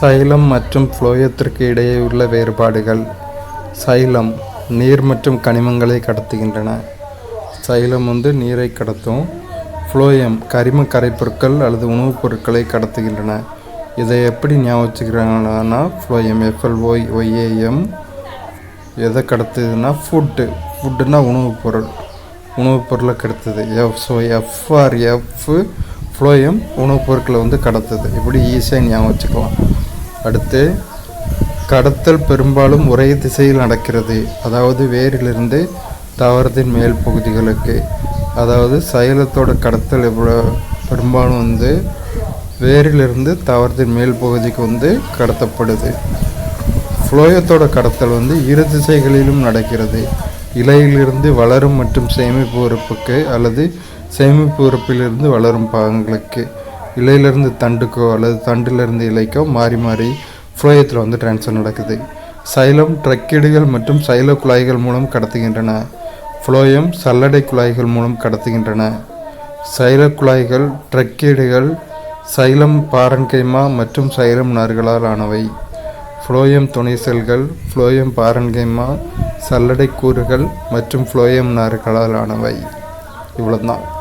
Xylem மற்றும் ஃபுளோயத்திற்கு இடையே உள்ள வேறுபாடுகள். சைலம் நீர் மற்றும் கனிமங்களை கடத்துகின்றன. சைலம் நீரை கடத்தும். ஃபுளோயம் கரிம கரைப்பொருட்கள் அல்லது உணவுப் பொருட்களை கடத்துகின்றன. இதை எப்படி ஞாபகம் வச்சுக்கிறாங்கன்னா, ஃபுளோயம் FLOYAM எதை கடத்துதுன்னா ஃபுட்டுன்னா உணவுப் பொருளை கடத்துது. FF ஃபுளோயம் உணவுப் பொருட்களை கடத்துது. இப்படி ஈஸியாக ஞாபகம் வச்சுக்கலாம். அடுத்து, கடத்தல் பெரும்பாலும் ஒரே திசையில் நடக்கிறது. அதாவது வேரிலிருந்து தாவரத்தின் மேல் பகுதிகளுக்கு. அதாவது சைலத்தோட கடத்தல் பெரும்பாலும் வேரிலிருந்து தாவரத்தின் மேல் பகுதிக்கு கடத்தப்படுது. ஃபுளோயத்தோட கடத்தல் இரு திசைகளிலும் நடக்கிறது. இலையிலிருந்து வளரும் மற்றும் சேமிப்பு உறுப்புக்கு அல்லது சேமிப்பு உறுப்பிலிருந்து வளரும் பாகங்களுக்கு. இலையிலிருந்து தண்டுக்கோ அல்லது தண்டிலிருந்து இலைக்கோ மாறி மாறி ஃபுளோயத்தில் டிரான்ஸ்ஃபர் நடக்குது. சைலம் ட்ரக்கீடுகள் மற்றும் சைல குழாய்கள் மூலம் கடத்துகின்றன. ஃபுளோயம் சல்லடை குழாய்கள் மூலம் கடத்துகின்றன. சைல குழாய்கள் ட்ரக்கீடுகள் சைலம் பாரன்கைமா மற்றும் சைலம் நார்களால் ஆனவை. ஃபுளோயம் துணை செல்கள் ஃபுளோயம் பாரன்கைமா சல்லடை கூறுகள் மற்றும் ஃபுளோயம் நார்களால் ஆனவை. இவ்வளோதான்.